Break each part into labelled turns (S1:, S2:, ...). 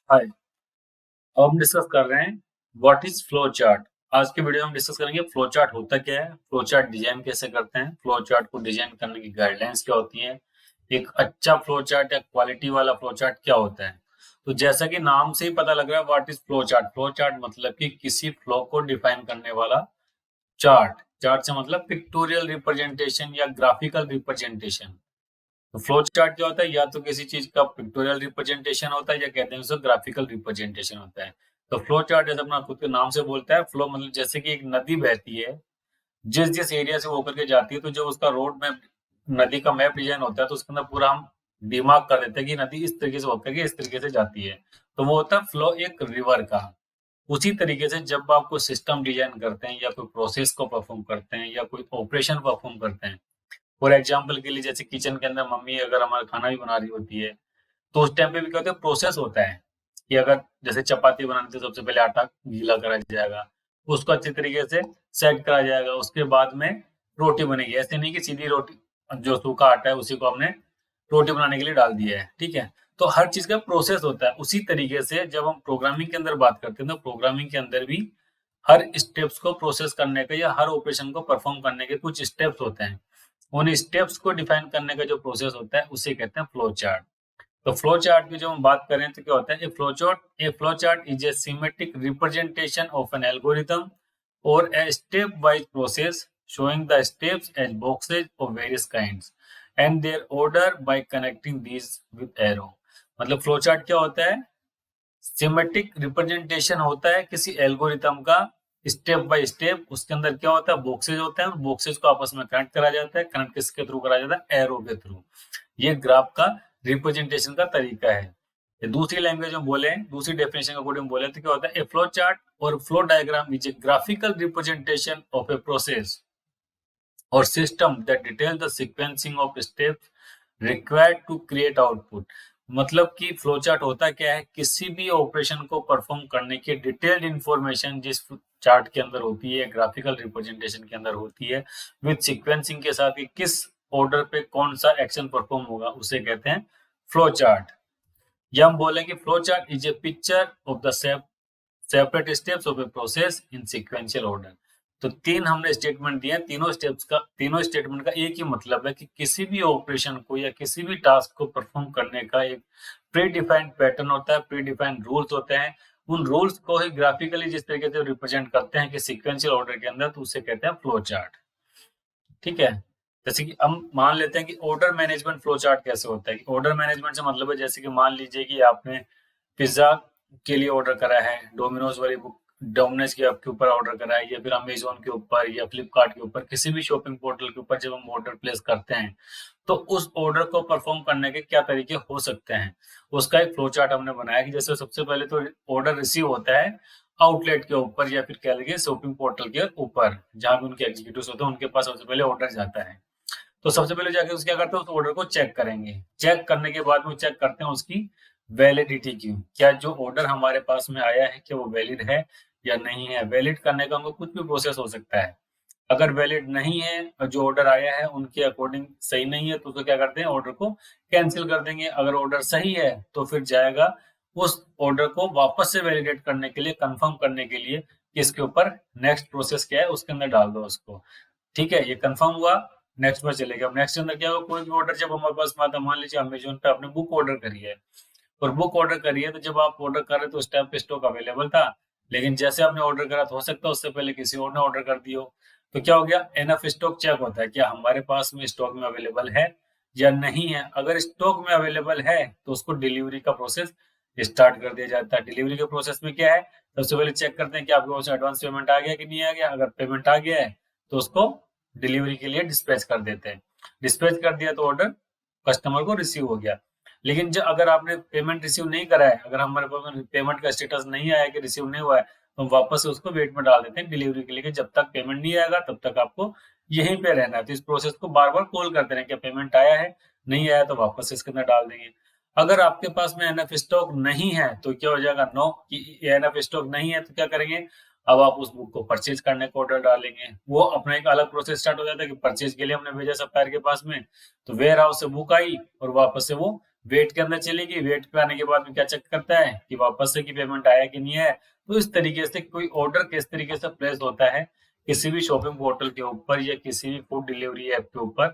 S1: हाय। अब हम डिस्कस कर रहे हैं व्हाट इज फ्लो चार्ट। आज के वीडियो में हम डिस्कस करेंगे फ्लो चार्ट होता क्या है, फ्लो चार्ट डिजाइन कैसे करते हैं, फ्लो चार्ट को डिजाइन करने की गाइडलाइंस क्या होती है, एक अच्छा फ्लो चार्ट या क्वालिटी वाला फ्लो चार्ट क्या होता है। तो जैसा कि नाम से ही पता लग रहा है what is flow chart. Flow chart मतलब कि किसी फ्लो को डिफाइन करने वाला चार्ट। चार्ट से मतलब पिक्टोरियल रिप्रेजेंटेशन या ग्राफिकल रिप्रेजेंटेशन। तो फ्लो चार्ट क्या होता है, या तो किसी चीज का पिक्टोरियल रिप्रेजेंटेशन होता है या कहते हैं उसे ग्राफिकल रिप्रेजेंटेशन होता है। तो फ्लो चार्ट जैसे अपना खुद के नाम से बोलता है, फ्लो मतलब जैसे कि एक नदी बहती है, जिस जिस एरिया से वो होकर के जाती है, तो जब उसका रोड मैप, नदी का मैप डिजाइन होता है तो उसके अंदर पूरा हम दिमाग कर देते हैं कि नदी इस तरीके से होकर के इस तरीके से जाती है। तो वो होता है फ्लो एक रिवर का। उसी तरीके से जब आप कोई सिस्टम डिजाइन करते हैं या कोई प्रोसेस को परफॉर्म करते हैं या कोई ऑपरेशन परफॉर्म करते हैं, फॉर एग्जाम्पल के लिए जैसे किचन के अंदर मम्मी अगर हमारा खाना भी बना रही होती है, तो उस टाइम पे भी क्या होता है, प्रोसेस होता है कि अगर जैसे चपाती बनानी तो सबसे पहले आटा गीला करा जाएगा, उसको अच्छे तरीके से सेट करा जाएगा, उसके बाद में रोटी बनेगी। ऐसे नहीं कि सीधी रोटी, जो सूखा आटा है उसी को हमने रोटी बनाने के लिए डाल दिया है, ठीक है। तो हर चीज का प्रोसेस होता है। उसी तरीके से जब हम प्रोग्रामिंग के अंदर बात करते हैं तो प्रोग्रामिंग के अंदर भी हर स्टेप्स को प्रोसेस करने का या हर ऑपरेशन को परफॉर्म करने के कुछ स्टेप्स होते हैं। उन स्टेप्स को डिफाइन करने का जो प्रोसेस होता है उसे कहते हैं फ्लो चार्ट। तो फ्लो चार्ट की जब हम बात करें तो क्या होता है, a flow chart is a symmetric representation of an algorithm और a step wise process showing the steps as boxes of various kinds and their order by connecting these with arrow। मतलब फ्लो चार्ट क्या होता है, symmetric representation होता है किसी algorithm का, step by step. उसके अंदर क्या होता है, बॉक्सेज होते हैं, बॉक्सेज को आपस में कनेक्ट करा जाता है। कनेक्ट किसके थ्रू करा जाता है, एरो के थ्रू। ये ग्राफ का रिप्रेजेंटेशन का तरीका है। ये दूसरी लैंग्वेज में बोले, दूसरी डेफिनेशन के अकॉर्डिंग बोले तो क्या होता है, ए फ्लो चार्ट और flow diagram is a graphical representation of a process और system that detail the sequencing of steps required to create output. मतलब कि फ्लो चार्ट होता क्या है, किसी भी ऑपरेशन को परफॉर्म करने की डिटेल्ड इंफॉर्मेशन जिस चार्ट के अंदर होती है, ग्राफिकल रिप्रेजेंटेशन के अंदर होती है, विद सीक्वेंसिंग के साथ कि किस ऑर्डर पे कौन सा एक्शन परफॉर्म होगा, उसे कहते हैं फ्लो चार्ट। या हम बोलेंगे flow chart is A picture of the separate steps of a process in sequential order. तो तीन हमने स्टेटमेंट दिए, तीनों स्टेटमेंट का एक ही मतलब है कि किसी भी ऑपरेशन को या किसी भी टास्क को परफॉर्म करने का एक प्री डिफाइंड पैटर्न होता है, प्री डिफाइंड रूल्स होते हैं। उन रूल्स को ही ग्राफिकली जिस तरीके से रिप्रेजेंट करते हैं कि सीक्वेंशियल ऑर्डर के अंदर, तो उसे कहते हैं फ्लो चार्ट। ठीक है। जैसे कि हम मान लेते हैं कि ऑर्डर मैनेजमेंट फ्लो चार्ट कैसे होता है। ऑर्डर मैनेजमेंट से मतलब है, जैसे कि मान लीजिए कि आपने पिज्जा के लिए ऑर्डर करा है, डोमिनोज वाली बुक, डोमिनोज के ऐप के ऊपर ऑर्डर करा है, या फिर अमेजोन के ऊपर या फ्लिपकार्ट के ऊपर, किसी भी शॉपिंग पोर्टल के ऊपर जब हम ऑर्डर प्लेस करते हैं, तो उस ऑर्डर को परफॉर्म करने के क्या तरीके हो सकते हैं, उसका एक फ्लो चार्ट हमने बनाया। कि जैसे सबसे पहले तो ऑर्डर रिसीव होता है आउटलेट के ऊपर या फिर कह लीजिए शॉपिंग पोर्टल के ऊपर, जहां भी उनके एग्जीक्यूटिव होते हैं उनके पास सबसे पहले ऑर्डर जाता है। तो सबसे पहले जाके उस क्या करते हैं, उस ऑर्डर को चेक करेंगे। चेक करने के बाद वो चेक करते हैं उसकी वैलिडिटी की, क्या जो ऑर्डर हमारे पास में आया है क्या वो वैलिड है या नहीं है। वैलिड करने का हमको कुछ भी प्रोसेस हो सकता है। अगर वैलिड नहीं है और जो ऑर्डर आया है उनके अकॉर्डिंग सही नहीं है, तो उसको क्या करते हैं, ऑर्डर को कैंसिल कर देंगे। अगर ऑर्डर सही है तो फिर जाएगा उस ऑर्डर को वापस से वैलिडेट करने के लिए, कंफर्म करने के लिए कि इसके ऊपर नेक्स्ट प्रोसेस क्या है, उसके अंदर डाल दो उसको। ठीक है, ये कंफर्म हुआ, नेक्स्ट पर चलेगा। अब नेक्स्ट के अंदर क्या होगा, कोई भी ऑर्डर जब हमारे पास में आता है, मान लीजिए अमेजोन पे आपने बुक ऑर्डर करी है, और बुक ऑर्डर करी है, तो जब आप ऑर्डर कर रहे तो उस टाइम पे स्टॉक अवेलेबल था, लेकिन जैसे आपने ऑर्डर करा तो हो सकता है उससे पहले किसी और ने ऑर्डर कर दिया हो। तो क्या हो गया, एनफ स्टॉक चेक होता है, क्या हमारे पास में स्टॉक में अवेलेबल है या नहीं है। अगर स्टॉक में अवेलेबल है तो उसको डिलीवरी का प्रोसेस स्टार्ट कर दिया जाता है। डिलीवरी के प्रोसेस में क्या है, सबसे पहले चेक करते हैं कि आपके पास एडवांस पेमेंट आ गया कि नहीं आ गया। अगर पेमेंट आ गया है तो उसको डिलीवरी के लिए डिस्पैच कर देते हैं। डिस्पैच कर दिया तो ऑर्डर कस्टमर को रिसीव हो गया। लेकिन जब अगर आपने पेमेंट रिसीव नहीं करा है, अगर हमारे पास पेमेंट का स्टेटस नहीं आया कि रिसीव नहीं हुआ है, तो हम वापस से उसको वेट में डाल देते हैं डिलीवरी के लिए कि जब तक पेमेंट नहीं आएगा तब तक आपको यहीं पे रहना है। तो इस प्रोसेस को बार बार कॉल करते रहें, क्या पेमेंट आया है, नहीं आया तो वापस से इसके अंदर डाल देंगे। अगर आपके पास में एनएफ स्टॉक नहीं है तो क्या हो जाएगा, नो कि एनएफ स्टॉक नहीं है, तो क्या करेंगे, अब आप उस बुक को परचेज करने का ऑर्डर डालेंगे। वो अपना एक अलग प्रोसेस स्टार्ट हो जाता है कि परचेज के लिए हमने भेजा सप्लायर के पास में, तो वेयर हाउस से बुक आई और वापस से वो वेट के अंदर चलेगी, वेट पे आने के बाद में क्या चेक करता है कि वापस से कि पेमेंट आया कि नहीं है। तो इस तरीके से कोई ऑर्डर किस तरीके से प्लेस होता है किसी भी शॉपिंग पोर्टल के ऊपर या किसी भी फूड डिलीवरी ऐप के ऊपर,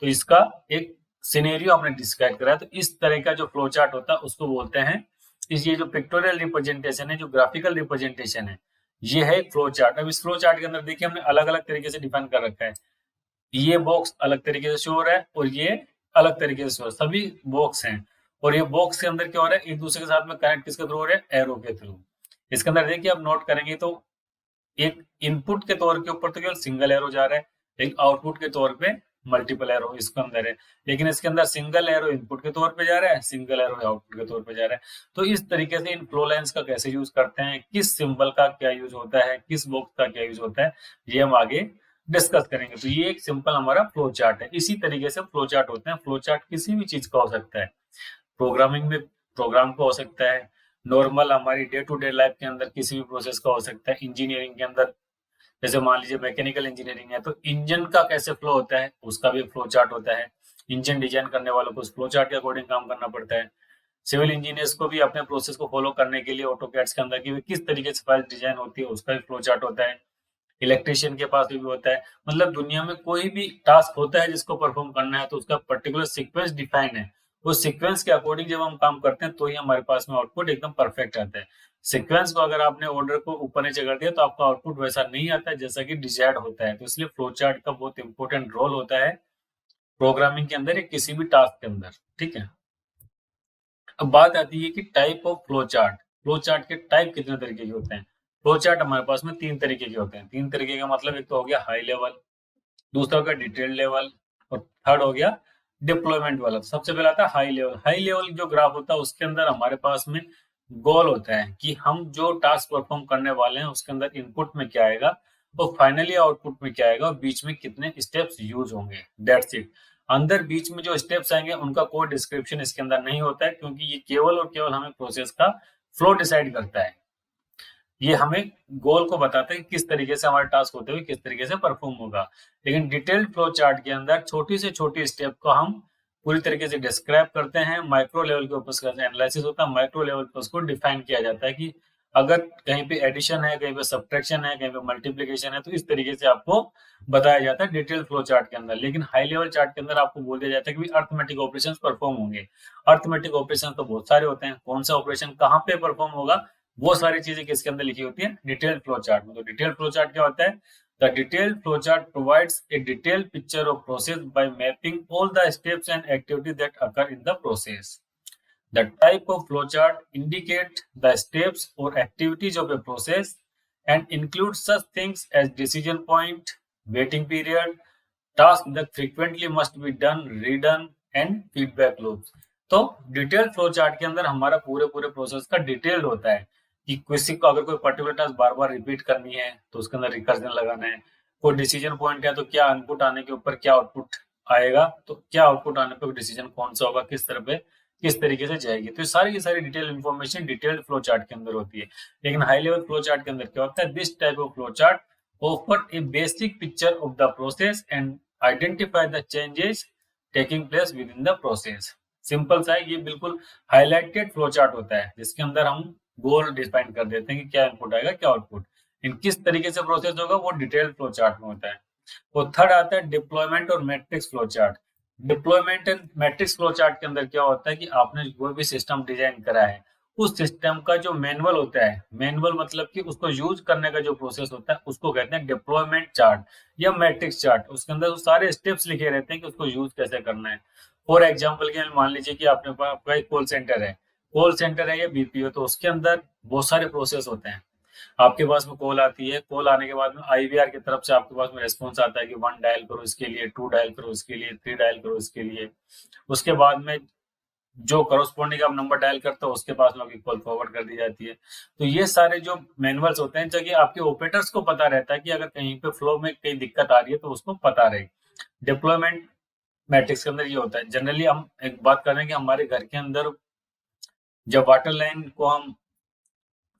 S1: तो इसका एक सिनेरियो हमने डिस्क्राइब करा है। तो इस तरह का जो फ्लो चार्ट होता है उसको बोलते हैं, ये जो पिक्टोरियल रिप्रेजेंटेशन है, जो ग्राफिकल रिप्रेजेंटेशन है, ये है एक फ्लो चार्ट। अब इस फ्लो चार्ट के अंदर देखिए हमने अलग अलग तरीके से डिफाइन कर रखा है। ये बॉक्स अलग तरीके से शो हो रहा है और ये अलग तरीके से शो हो रहा है, सभी बॉक्स हैं। और ये बॉक्स के अंदर क्या हो रहा है, एक दूसरे के साथ में कनेक्ट किसके थ्रू हो रहा है, एरो के थ्रू। इसके अंदर देखिए आप नोट करेंगे तो एक इनपुट के तौर के ऊपर तो केवल सिंगल एरो जा रहा है, लेकिन आउटपुट के तौर पे मल्टीपल एरो इसके अंदर है। लेकिन इसके अंदर सिंगल एरो इनपुट के तौर पे जा रहा है, सिंगल एरो आउटपुट के तौर पे जा रहा है। तो इस तरीके से इन फ्लो लाइंस का कैसे यूज करते हैं, किस सिंबल का क्या यूज होता है, किस बॉक्स का क्या यूज होता है, ये हम आगे डिस्कस करेंगे। तो ये एक सिंपल हमारा फ्लो चार्ट है। इसी तरीके से फ्लो चार्ट होते हैं। फ्लो चार्ट किसी भी चीज का हो सकता है, प्रोग्रामिंग में प्रोग्राम का हो सकता है, नॉर्मल हमारी डे टू डे लाइफ के अंदर किसी भी प्रोसेस का हो सकता है, इंजीनियरिंग के अंदर जैसे मान लीजिए मैकेनिकल इंजीनियरिंग है तो इंजन का कैसे फ्लो होता है उसका भी फ्लो चार्ट होता है। इंजन डिजाइन करने वालों को उस फ्लो चार्ट के अकॉर्डिंग काम करना पड़ता है। सिविल इंजीनियर्स को भी अपने प्रोसेस को फॉलो करने के लिए ऑटोकैड्स के अंदर की किस तरीके से फाइल डिजाइन होती है उसका भी फ्लो चार्ट होता है। इलेक्ट्रिशियन के पास भी होता है। मतलब दुनिया में कोई भी टास्क होता है जिसको परफॉर्म करना है तो उसका पर्टिकुलर सीक्वेंस डिफाइन है। उस सीक्वेंस के अकॉर्डिंग जब हम काम करते हैं तो ही हमारे पास में आउटपुट एकदम परफेक्ट आता है। सीक्वेंस को अगर आपने ऑर्डर को ऊपर नीचे कर दिया तो आपका आउटपुट वैसा नहीं आता है जैसा कि डिजायर्ड होता है। तो इसलिए फ्लो चार्ट का बहुत इंपॉर्टेंट रोल होता है प्रोग्रामिंग के अंदर या किसी भी टास्क के अंदर। ठीक है, अब बात आती है कि type of flow chart. Flow chart के टाइप कितने तरीके के होते हैं। फ्लो चार्ट हमारे पास में तीन तरीके के होते हैं। तीन तरीके का मतलब एक तो हो गया हाई लेवल, दूसरा हो गया डिटेल लेवल और थर्ड हो गया डिप्लॉयमेंट वाला। तो सबसे पहला आता है हाई लेवल। हाई लेवल जो ग्राफ होता है उसके अंदर हमारे पास में गोल होता है कि हम जो टास्क परफॉर्म करने वाले हैं उसके अंदर इनपुट में क्या आएगा और फाइनली आउटपुट में क्या आएगा और बीच में कितने स्टेप्स यूज होंगे, दैट्स इट। अंदर बीच में जो स्टेप्स आएंगे उनका कोई डिस्क्रिप्शन इसके अंदर नहीं होता है क्योंकि ये केवल और केवल हमें प्रोसेस का फ्लो डिसाइड करता है। ये हमें गोल को बताता है कि किस तरीके से हमारा टास्क होते हुए किस तरीके से परफॉर्म होगा। लेकिन डिटेल्ड फ्लो चार्ट के अंदर छोटी से छोटी स्टेप को हम पूरी तरीके से डिस्क्राइब करते हैं। माइक्रो लेवल के ऊपर उसका एनालिसिस होता है, माइक्रो लेवल पर उसको डिफाइन किया जाता है कि अगर कहीं पे एडिशन है, कहीं पे सब्ट्रैक्शन है, कहीं पे मल्टीप्लीकेशन है, तो इस तरीके से आपको बताया जाता है डिटेल फ्लो चार्ट के अंदर। लेकिन हाई लेवल चार्ट के अंदर आपको बोल दिया जाता है कि अर्थमेटिक ऑपरेशंस परफॉर्म होंगे। अर्थमेटिक ऑपरेशन तो बहुत सारे होते हैं, कौन सा ऑपरेशन कहाँ पे परफॉर्म होगा वो सारी चीजें किसके अंदर लिखी होती है, डिटेल्ड फ्लो चार्ट में। तो डिटेल्ड फ्लो चार्ट क्या होता है, the detailed flow chart provides a detailed picture of process by mapping all the steps and activities that occur in the process. The type of flowchart indicate the steps or activities of a process and include such things as decision point, waiting period, task that frequently must be done, redone, and feedback loops। तो detail flow chart के अंदर हमारा पूरे पूरे process का detailed होता है कि किसी को अगर कोई पर्टिकुलर टास्क बार बार रिपीट करनी है तो उसके अंदर रिकर्जन लगाना है। कोई डिसीजन पॉइंट है तो क्या इनपुट आने के ऊपर क्या आउटपुट आएगा, तो क्या आउटपुट आने पर डिसीजन कौन सा होगा, किस तरह पे किस तरीके से जाएगी। तो सारी की सारी detail information detailed flow chart के अंदर होती है। लेकिन हाई लेवल फ्लो चार्ट के अंदर क्या होता है, this type of flow chart offer A basic picture of the process and identify the changes taking place with in the process. Simple सा है, ये बिल्कुल हाईलाइटेड फ्लो चार्ट होता है जिसके अंदर हम गोल डिफाइन कर देते हैं कि क्या इनपुट आएगा क्या आउटपुट, इन किस तरीके से प्रोसेस होगा वो डिटेल्ड फ्लो चार्ट में होता है। तो थर्ड आता है डिप्लॉयमेंट और matrix flow chart. Deployment and matrix flow chart के अंदर क्या होता है कि आपने कोई भी सिस्टम डिजाइन करा है उस सिस्टम का जो मैनुअल होता है, मैनुअल मतलब कि उसको यूज करने का जो प्रोसेस होता है उसको कहते हैं डिप्लॉयमेंट चार्ट या मैट्रिक्स चार्ट। उसके अंदर सारे स्टेप्स लिखे रहते हैं कि उसको यूज कैसे करना है। फॉर एग्जाम्पल के लिए मान लीजिए कि आपने आपका एक कॉल सेंटर है या बीपीओ, तो उसके अंदर बहुत सारे प्रोसेस होते हैं। आपके पास में कॉल आती है, कॉल आने के बाद में आईवीआर की तरफ से आपके पास में रेस्पॉन्स आता है कि 1 डायल करो इसके लिए, 2 डायल करो इसके लिए, 3 डायल करो इसके लिए। उसके बाद में जो करस्पॉन्डिंग आप नंबर डायल करते हो उसके पास में आपकी कॉल फॉरवर्ड कर दी जाती है। तो ये सारे जो मैनुअल्स होते हैं जबकि आपके ऑपरेटर्स को पता रहता है कि अगर कहीं पे फ्लो में कहीं दिक्कत आ रही है तो उसको पता रहे। डिप्लॉयमेंट मैट्रिक्स के अंदर ये होता है। जनरली हम एक बात कर रहे हैं कि हमारे घर के अंदर जब वाटर लाइन को हम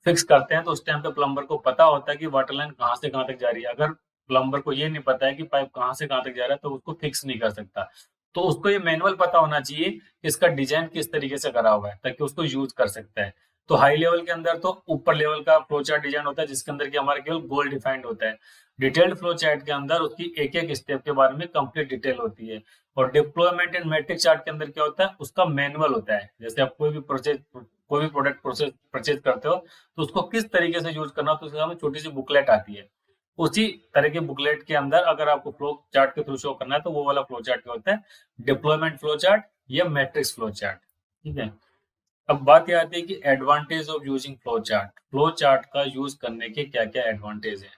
S1: फिक्स करते हैं तो उस टाइम पे प्लम्बर को पता होता है कि वाटर लाइन कहाँ से कहाँ तक जा रही है। अगर प्लम्बर को ये नहीं पता है कि पाइप कहाँ से कहाँ तक जा रहा है तो उसको फिक्स नहीं कर सकता। तो उसको ये मैनुअल पता होना चाहिए कि इसका डिजाइन किस तरीके से करा हुआ है ताकि उसको यूज कर सकता है। तो हाई लेवल के अंदर तो ऊपर लेवल का फ्लो चार्ट डिजाइन होता है जिसके अंदर कि हमारा केवल गोल डिफाइंड होता है। डिटेल्ड फ्लो चार्ट के अंदर उसकी एक एक स्टेप के बारे में कंप्लीट डिटेल होती है। और डिप्लॉयमेंट एंड मैट्रिक चार्ट के अंदर क्या होता है, उसका मैनुअल होता है। जैसे आप कोई भी प्रोडक्ट प्रोसेस परचेज करते हो तो उसको किस तरीके से यूज करना, तो उसके हमें छोटी सी बुकलेट आती है। उसी तरह के बुकलेट के अंदर अगर आपको फ्लो चार्ट के थ्रू शो करना है तो वो वाला फ्लो चार्ट क्या होता है, डिप्लॉयमेंट फ्लो चार्ट या मैट्रिक्स फ्लो चार्ट। ठीक है। अब बात यह आती है कि advantage of using flow chart. Flow chart का यूज करने के क्या क्या एडवांटेज है।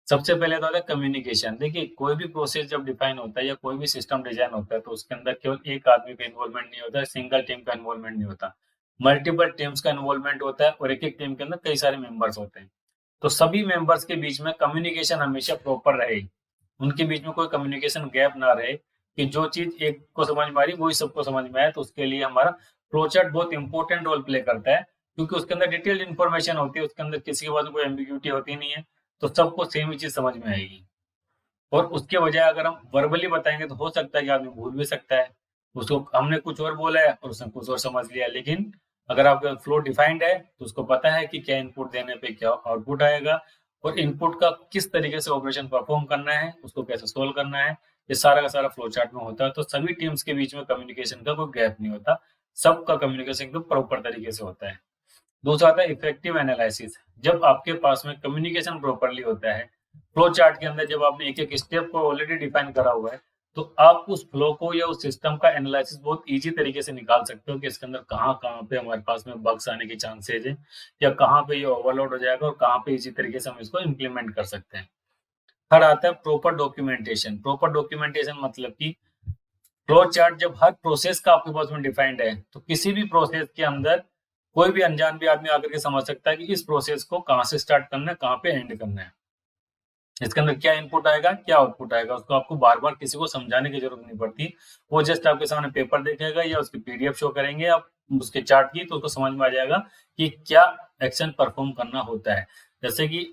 S1: सबसे पहले तो होता है कम्युनिकेशन। देखिए कोई भी प्रोसेस जब डिफाइन होता है या कोई भी सिस्टम डिजाइन होता है तो उसके अंदर केवल एक आदमी का इन्वॉल्वमेंट नहीं होता है, सिंगल टीम का इन्वॉल्वमेंट नहीं होता, मल्टीपल टीम्स का इन्वॉल्वमेंट होता है और एक एक टीम के अंदर कई सारे मेंबर्स होते हैं। तो सभी मेंबर्स के बीच में कम्युनिकेशन हमेशा प्रॉपर रहे, उनके बीच में कोई कम्युनिकेशन गैप ना रहे कि जो चीज एक को समझ में आ रही वही सबको समझ में आए। तो उसके लिए हमारा फ्लोचार्ट बहुत इंपॉर्टेंट रोल प्ले करता है क्योंकि उसके अंदर डिटेल्ड इन्फॉर्मेशन होती है, उसके अंदर किसी के पास कोई एम्बिग्यूटी होती नहीं है, तो सबको सेम ही चीज समझ में आएगी। और उसके बजाय अगर हम वर्बली बताएंगे तो हो सकता है कि आदमी भूल भी सकता है, उसको हमने कुछ और बोला है और उसने कुछ और समझ लिया। लेकिन अगर आपका फ्लो डिफाइंड है तो उसको पता है कि क्या इनपुट देने पे क्या आउटपुट आएगा और इनपुट का किस तरीके से ऑपरेशन परफॉर्म करना है, उसको कैसे सोल्व करना है, ये सारा का सारा फ्लो चार्ट में होता है। तो सभी टीम्स के बीच में कम्युनिकेशन का कोई गैप नहीं होता, सबका कम्युनिकेशन एकदम प्रॉपर तरीके से होता है। दूसरा आता है इफेक्टिव एनालिसिस। जब आपके पास में कम्युनिकेशन प्रॉपरली होता है, फ्लो चार्ट के अंदर जब आपने एक एक स्टेप को ऑलरेडी डिफाइन करा हुआ है, तो आप उस फ्लो को या उस सिस्टम का एनालिसिस बहुत इजी तरीके से निकाल सकते हो कि इसके अंदर कहाँ कहाँ पे हमारे पास में बग्स आने के चांसेज है या कहाँ पे ये ओवरलोड हो जाएगा और कहाँ पे इजी तरीके से हम इसको इम्प्लीमेंट कर सकते हैं। थर्ड आता है प्रॉपर डॉक्यूमेंटेशन। प्रॉपर डॉक्यूमेंटेशन मतलब कि फ्लो चार्ट जब हर प्रोसेस का आपके पास में डिफाइंड है तो किसी भी प्रोसेस के अंदर कोई भी अनजान भी आदमी आकर के समझ सकता है कि इस प्रोसेस को कहाँ से स्टार्ट करना है, कहाँ पे एंड करना है, इसके अंदर क्या इनपुट आएगा क्या आउटपुट आएगा। उसको आपको बार बार किसी को समझाने की जरूरत नहीं पड़ती, वो जस्ट आपके सामने पेपर देखेगा या उसकी पीडीएफ शो करेंगे आप उसके चार्ट की, तो उसको समझ में आ जाएगा कि क्या एक्शन परफॉर्म करना होता है। जैसे कि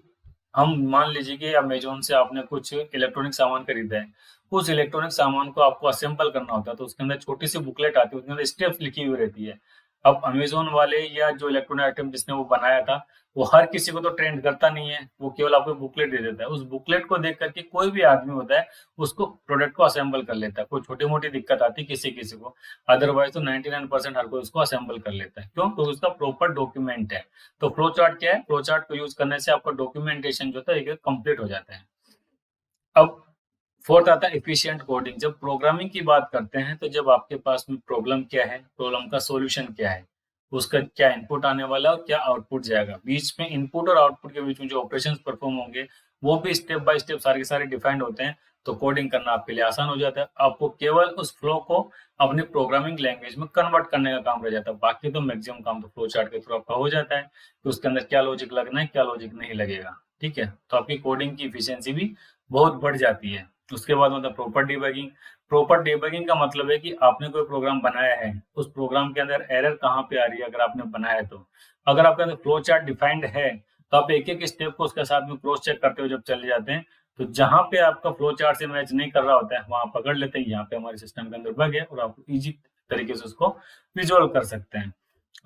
S1: हम मान लीजिए कि अमेजोन से आपने कुछ इलेक्ट्रॉनिक सामान खरीदा है, उस इलेक्ट्रॉनिक सामान को आपको असेंबल करना होता है तो उसके अंदर छोटी सी बुकलेट आती है, उसके अंदर स्टेप्स लिखी हुई रहती है। अब अमेजोन वाले या जो इलेक्ट्रॉनिक आइटम जिसने वो बनाया था वो हर किसी को तो ट्रेंड करता नहीं है, वो केवल आपको बुकलेट दे देता है। उस बुकलेट को देख करके कोई भी आदमी होता है उसको प्रोडक्ट को असेंबल कर लेता है। कोई छोटी मोटी दिक्कत आती है किसी किसी को, अदरवाइज तो 99% हर कोई उसको असेंबल कर लेता है। क्यों? क्योंकि उसका प्रॉपर डॉक्यूमेंट है। तो फ्लो चार्ट क्या है, फ्लो चार्ट को यूज करने से आपका डॉक्यूमेंटेशन जो होता है कंप्लीट हो जाता है। अब फोर्थ आता है एफिशिएंट कोडिंग। जब प्रोग्रामिंग की बात करते हैं तो जब आपके पास में प्रॉब्लम क्या है, प्रॉब्लम का सॉल्यूशन क्या है, उसका क्या इनपुट आने वाला है और क्या आउटपुट जाएगा, बीच में इनपुट और आउटपुट के बीच में जो ऑपरेशंस परफॉर्म होंगे वो भी स्टेप बाय स्टेप सारे के सारे डिफाइंड होते हैं। तो कोडिंग करना आपके लिए आसान हो जाता है। आपको केवल उस फ्लो को अपनी प्रोग्रामिंग लैंग्वेज में कन्वर्ट करने का काम रह जाता है। बाकी तो मैक्सिमम काम तो फ्लो चार्ट के थ्रू आपका हो जाता है कि उसके अंदर क्या लॉजिक लगना है क्या लॉजिक नहीं लगेगा। ठीक है, तो आपकी कोडिंग की इफिशियंसी भी बहुत बढ़ जाती है। उसके बाद मतलब प्रॉपर डिबगिंग। प्रॉपर डिबगिंग का मतलब है कि आपने कोई प्रोग्राम बनाया है, उस प्रोग्राम के अंदर एरर कहाँ पे आ रही है अगर आपने बनाया है तो। अगर आपके अंदर फ्लो चार्ट डिफाइंड है तो आप एक एक स्टेप को उसके साथ में क्रॉस चेक करते हुए जब चले जाते हैं तो जहां पे आपका फ्लो चार्ट से मैच नहीं कर रहा होता है वहां पकड़ लेते हैं यहाँ पे हमारे सिस्टम के अंदर बग है और आप इजी तरीके से उसको विजुअल कर सकते हैं।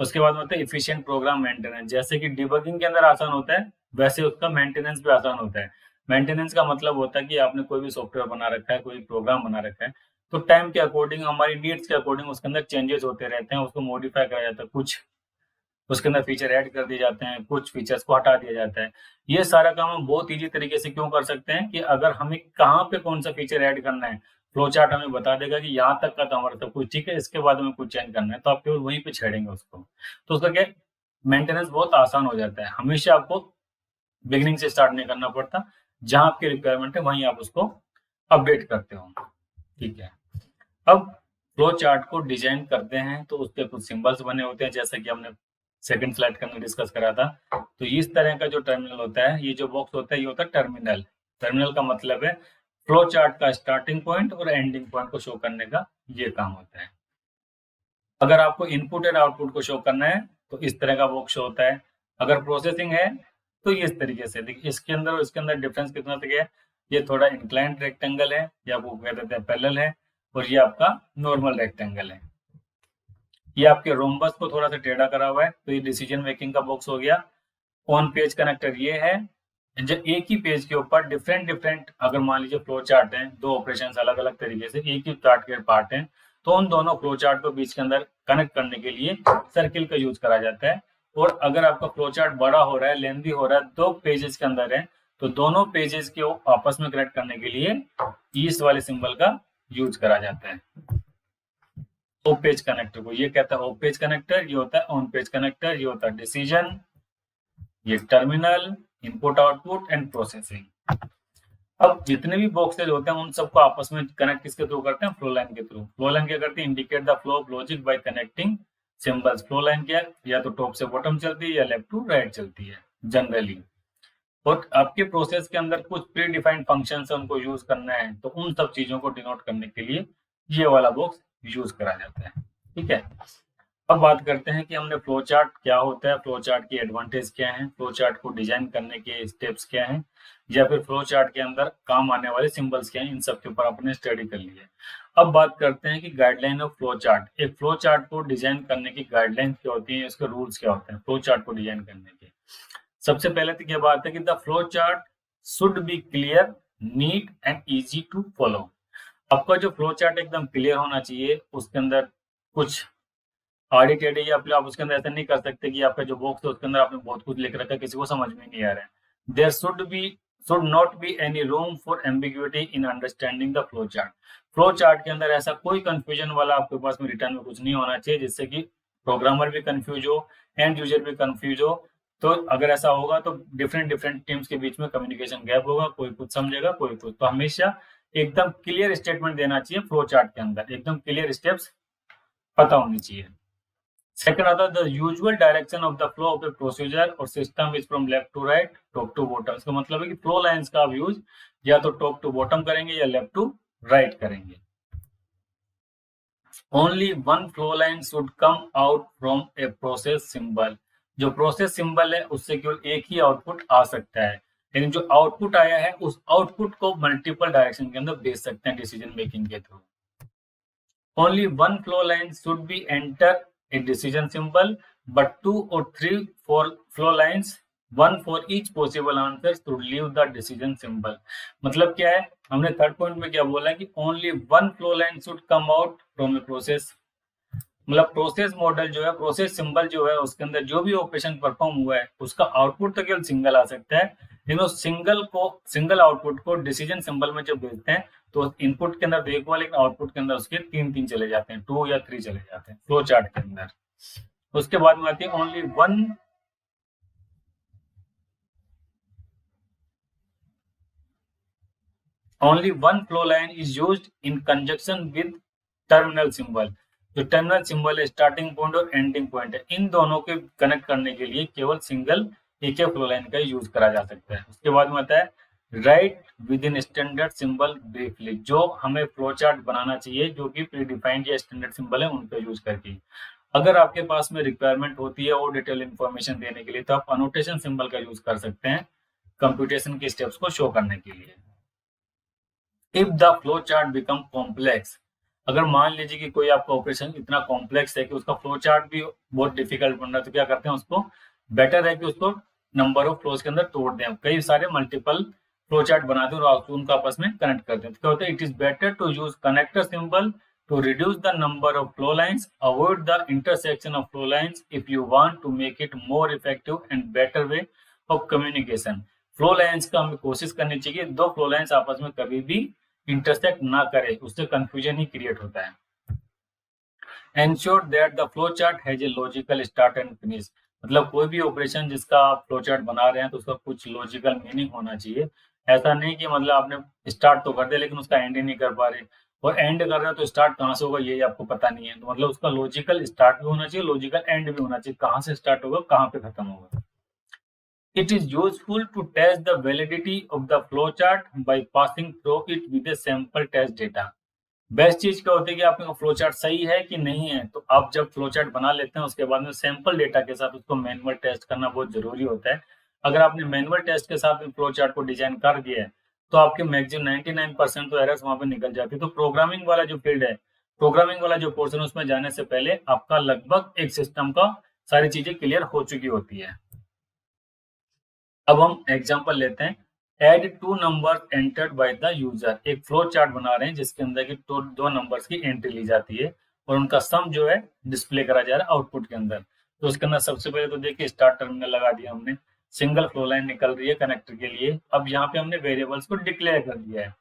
S1: उसके बाद मतलब इफिशिएंट प्रोग्राम मेंटेनेंस। जैसे कि डिबगिंग के अंदर आसान होता है वैसे उसका मेंटेनेंस भी आसान होता है। मेंटेनेंस का मतलब होता है कि आपने कोई भी सॉफ्टवेयर बना रखा है, कोई प्रोग्राम बना रखा है, तो टाइम के अकॉर्डिंग हमारी नीड्स के अकॉर्डिंग उसके अंदर चेंजेस होते रहते हैं, उसको मॉडिफाई करा जाता है, कुछ उसके अंदर फीचर ऐड कर दिए जाते हैं, कुछ फीचर्स को हटा दिया जाता है। ये सारा काम हम बहुत इजी तरीके से क्यों कर सकते हैं कि अगर हमें कहाँ पे कौन सा फीचर ऐड करना है, फ्लो चार्ट हमें बता देगा कि यहाँ तक का तो हमारा सब कुछ ठीक है, इसके बाद हमें कुछ चेंज करना है, तो आप केवल वहीं पे छेड़ेंगे उसको। तो उसका क्या मेंटेनेंस बहुत आसान हो जाता है। हमेशा आपको बिगिनिंग से स्टार्ट नहीं करना पड़ता, जहां आपकी रिक्वायरमेंट है वहीं आप उसको अपडेट करते हो। ठीक है। अब फ्लो चार्ट को डिजाइन करते हैं तो उसके कुछ सिंबल्स बने होते हैं, जैसा कि हमने सेकंड स्लाइड के अंदर डिस्कस करा था। तो इस तरह का जो टर्मिनल होता है, ये जो बॉक्स होता है ये होता है टर्मिनल। टर्मिनल का मतलब है फ्लो चार्ट का स्टार्टिंग पॉइंट और एंडिंग पॉइंट को शो करने का ये काम होता है। अगर आपको इनपुट और आउटपुट को शो करना है तो इस तरह का बॉक्स शो होता है। अगर प्रोसेसिंग है तो ये इस तरीके से। देखिए इसके अंदर और इसके अंदर डिफरेंस कितना तक है, ये थोड़ा इंक्लाइंड रेक्टेंगल है या वो कह देते हैं पैरेलल है, और ये आपका नॉर्मल रेक्टेंगल है। ये आपके रोम्बस को थोड़ा सा टेढ़ा करा हुआ है, तो ये डिसीजन मेकिंग का बॉक्स हो गया। ऑन पेज कनेक्टर ये है, जब एक ही पेज के ऊपर डिफरेंट डिफरेंट, अगर मान लीजिए फ्लो चार्ट है, दो ऑपरेशन अलग अलग तरीके से एक ही चार्ट के पार्ट हैं, तो उन दोनों फ्लो चार्ट को बीच के अंदर कनेक्ट करने के लिए सर्किल का यूज करा जाता है। और अगर आपका फ्लो चार्ट बड़ा हो रहा है, लेंथी हो रहा है, दो पेजेस के अंदर है, तो दोनों पेजेस के आपस में कनेक्ट करने के लिए इस वाले सिंबल का यूज करा जाता है। ऑफ पेज कनेक्टर को ये कहता है ऑफ पेज कनेक्टर, ये होता है ऑन पेज कनेक्टर, ये होता है डिसीजन, ये terminal, input output and processing. अब जितने भी बॉक्सेज होते हैं उन सबको आपस में कनेक्ट किसके थ्रू करते हैं? फ्लो लाइन के थ्रू। फ्लो लाइन क्या करती है? Indicate the flow of logic bye connecting symbols. Flow line क्या है? या तो टॉप से बॉटम चलती है या लेफ्ट टू राइट चलती है जनरली। और आपके प्रोसेस के अंदर कुछ प्री डिफाइंड फंक्शन है, उनको यूज करना है, तो उन सब चीजों को डिनोट करने के लिए ये वाला बॉक्स यूज करा जाता है। ठीक है, अब बात करते हैं कि हमने फ्लो चार्ट क्या होता है, फ्लो चार्ट की एडवांटेज क्या है, फ्लो चार्ट को डिजाइन करने के स्टेप्स क्या हैं, या फिर फ्लो चार्ट के अंदर काम आने वाले सिंबल्स क्या हैं। इन सब के ऊपर आपने स्टडी कर लिया है। अब बात करते हैं कि गाइडलाइन ऑफ फ्लो चार्ट। एक फ्लो चार्ट को डिजाइन करने की गाइडलाइन क्या होती है, इसके रूल्स क्या होते हैं फ्लो चार्ट को डिजाइन करने के। सबसे पहले तो क्या बात है कि the flow chart should be clear, neat and easy to follow. आपका जो फ्लो चार्ट एकदम क्लियर होना चाहिए, उसके अंदर कुछ आड़ी टेढ़ी या फिर आप उसके अंदर ऐसा नहीं कर सकते कि आपका जो बॉक्स है उसके अंदर आपने बहुत कुछ लिख रखा है, किसी को समझ में नहीं आ रहा है। There should not be any room for ambiguity in understanding the flow chart. Flow chart के अंदर ऐसा कोई कंफ्यूजन वाला आपके पास में रिटर्न में कुछ नहीं होना चाहिए, जिससे कि प्रोग्रामर भी कंफ्यूज हो, एंड यूजर भी कंफ्यूज हो। तो अगर ऐसा होगा तो डिफरेंट डिफरेंट टीम्स के बीच में कम्युनिकेशन गैप होगा, कोई कुछ समझेगा कोई कुछ। तो हमेशा एकदम क्लियर स्टेटमेंट देना चाहिए फ्लो चार्ट के अंदर, एकदम क्लियर स्टेप्स पता होनी चाहिए। Second other, the usual direction of the flow of a procedure or system is from left to right, top to bottom। इसका मतलब है कि फ्लो लाइंस का आप यूज या तो टॉप टू बॉटम करेंगे या लेफ्ट टू राइट करेंगे। Only one flow line should come out from a process symbol। जो प्रोसेस सिंबल है उससे केवल एक ही आउटपुट आ सकता है, लेकिन जो आउटपुट आया है उस आउटपुट को मल्टीपल डायरेक्शन के अंदर भेज सकते हैं डिसीजन मेकिंग के through. Only one flow line should be enter a decision symbol, but 2 or 3 flow lines, one for each possible answer, should leave the decision symbol। मतलब क्या है, हमने थर्ड पॉइंट में क्या बोला है कि only one flow line should come out from a process। मतलब प्रोसेस मॉडल जो है, प्रोसेस सिंबल जो है, उसके अंदर जो भी ऑपरेशन परफॉर्म हुआ है उसका आउटपुट तो केवल सिंगल आ सकता है, लेकिन उस सिंगल आउटपुट को डिसीजन सिंबल में जब भेजते हैं तो इनपुट के अंदर तो एक हुआ, लेकिन आउटपुट के अंदर उसके तीन चले जाते हैं, 2 या 3 चले जाते हैं फ्लो चार्ट के अंदर। उसके बाद में आती है only one flow line is used in conjunction with terminal symbol. जो टर्मिनल सिंबल है, स्टार्टिंग पॉइंट और एंडिंग पॉइंट है, इन दोनों के कनेक्ट करने के लिए केवल सिंगल एक फ्लो लाइन का यूज करा जा सकता है। उसके बाद में आता है right with in standard symbol briefly. जो हमें फ्लो चार्ट बनाना चाहिए जो कि प्री डिफाइंड या स्टैंडर्ड सिंबल है उनका यूज करके। अगर आपके पास में रिक्वायरमेंट होती है और डिटेल इंफॉर्मेशन देने के लिए, तो आप अनोटेशन सिंबल का यूज कर सकते हैं कंप्यूटेशन के स्टेप्स को शो करने के लिए। If the flow chart become complex, अगर मान लीजिए कि कोई आपका ऑपरेशन इतना कॉम्प्लेक्स है कि उसका फ्लो चार्ट भी बहुत डिफिकल्ट बन रहा है, तो क्या करते हैं, उसको बेटर है कि उसको नंबर ऑफ फ्लोज के अंदर तोड़ दें, कई सारे मल्टीपल फ्लो चार्ट बनाते हैं और उनका आपस में कनेक्ट करते हैं। तो क्या होता है, it is better to use connector symbol to reduce the number of flow lines, avoid the intersection of flow lines if you want to make it more effective and better way of communication। Flow lines का हमें कोशिश करनी चाहिए दो flow lines आपस में कभी भी इंटरसेक्ट ना करे, उससे कंफ्यूजन ही क्रिएट होता है। Ensure that the flow chart has a logical start and finish। मतलब कोई भी ऑपरेशन जिसका आप फ्लो चार्ट बना रहे हैं तो उसका कुछ लॉजिकल मीनिंग होना चाहिए। ऐसा नहीं कि मतलब आपने स्टार्ट तो कर दिया लेकिन उसका एंड ही नहीं कर पा रहे, और एंड कर रहे हो तो स्टार्ट कहाँ से होगा ये आपको पता नहीं है। तो मतलब उसका लॉजिकल स्टार्ट भी होना चाहिए, लॉजिकल एंड भी होना चाहिए, कहाँ से स्टार्ट होगा कहाँ पे खत्म होगा। It is useful to test the validity of the flowchart by passing through it with a sample test data। Best चीज क्या होती है कि आपका फ्लो चार्ट सही है कि नहीं है, तो आप जब फ्लो चार्ट बना लेते हैं उसके बाद में सैंपल डेटा के साथ उसको मैनुअल टेस्ट करना बहुत जरूरी होता है। अगर आपने मैनुअल टेस्ट के साथ फ्लो चार्ट को डिजाइन कर दिया है तो आपके मैक्सिमम 99% तो एरर्स वहां पे निकल जाती है। तो प्रोग्रामिंग वाला जो फील्ड है, प्रोग्रामिंग वाला जो पोर्शन, उसमें जाने से पहले आपका लगभग एक सिस्टम का सारी चीजें क्लियर हो चुकी होती है। अब हम एग्जांपल लेते हैं। Add two number entered by the user. एक फ्लो चार्ट बना रहे हैं जिसके अंदर की दो नंबर्स की एंट्री ली जाती है और उनका सम जो है डिस्प्ले करा जा रहा है आउटपुट के अंदर। तो उसके अंदर सबसे पहले तो देखिए स्टार्ट टर्मिनल लगा दिया हमने, सिंगल फ्लो लाइन निकल रही है कनेक्टर के लिए। अब यहाँ पे हमने वेरिएबल्स को डिक्लेयर कर दिया है,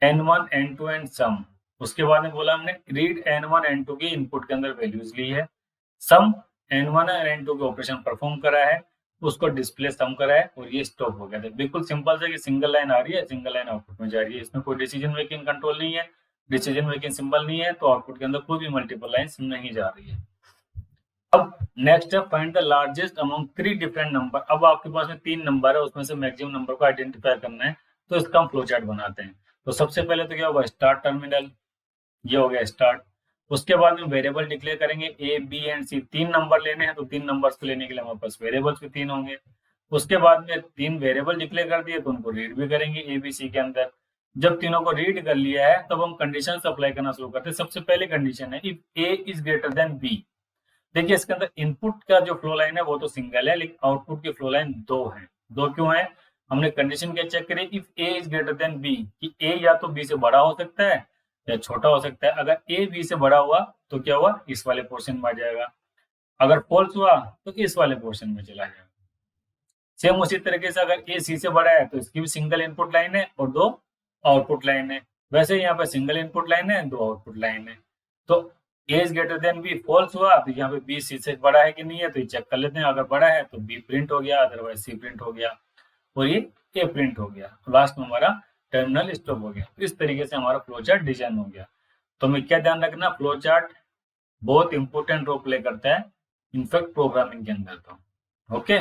S1: n1 n2 एंड सम। उसके बाद में बोला हमने रीड n1 n2 की इनपुट के अंदर वैल्यूज ली है, सम n1 और n2 के ऑपरेशन परफॉर्म करा है, उसको डिस्प्ले सम करा है और ये स्टॉप हो गया था। बिल्कुल सिंपल से कि सिंगल लाइन आ रही है, सिंगल लाइन आउटपुट में जा रही है, इसमें कोई डिसीजन मेकिंग कंट्रोल नहीं है, डिसीजन मेकिंग सिंबल नहीं है, तो आउटपुट के अंदर कोई भी मल्टीपल लाइंस नहीं जा रही है। अब नेक्स्ट है find the largest among 3 different number. अब आपके पास में 3 नंबर है, उसमें से मैक्सिमम नंबर को आइडेंटिफाई करना है, तो इसका हम फ्लो चार्ट बनाते हैं। तो सबसे पहले तो क्या होगा, स्टार्ट टर्मिनल, ये हो गया स्टार्ट। उसके बाद में वेरिएबल डिक्लेयर करेंगे A B and C. 3 number लेने हैं तो 3 नंबर्स को लेने के लिए हमारे पास वेरिएबल्स भी 3 होंगे। उसके बाद में 3 वेरिएबल डिक्लेयर कर दिए तो उनको रीड भी करेंगे ए बी सी के अंदर। जब तीनों को रीड कर लिया है तब हम कंडीशन अप्लाई करना शुरू करते हैं। सबसे पहले कंडीशन है if A is greater than B. देखिए इसके अंदर इनपुट का जो फ्लो लाइन है वो तो सिंगल है, लेकिन आउटपुट की फ्लो लाइन 2 है। 2 क्यों है, हमने कंडीशन क्या चेक करी, if A is greater than B, कि ए या तो बी से बड़ा हो सकता है या छोटा हो सकता है। अगर ए बी से बड़ा हुआ तो क्या हुआ, इस वाले पोर्शन में आ जाएगा, अगर फॉल्स हुआ तो इस वाले पोर्शन में चला जाएगा। सेम उसी तरीके से अगर ए सी से बड़ा है तो इसकी भी सिंगल इनपुट लाइन है और 2 आउटपुट लाइन है। वैसे यहाँ पे सिंगल इनपुट लाइन है, 2 आउटपुट लाइन है। तो A is greater than B false हुआ तो यहाँ पे बी सी से बड़ा है कि नहीं है तो ये चेक कर लेते हैं। अगर बड़ा है तो बी प्रिंट हो गया, अदरवाइज सी प्रिंट हो गया और ये ए प्रिंट हो गया। लास्ट में हमारा टर्मिनल स्टॉप हो गया। इस तरीके से हमारा फ्लो चार्ट डिजाइन हो गया। तो हमें क्या ध्यान रखना, फ्लो चार्ट बहुत इंपॉर्टेंट रोल प्ले करता है इनफैक्ट प्रोग्रामिंग के अंदर। तो ओके।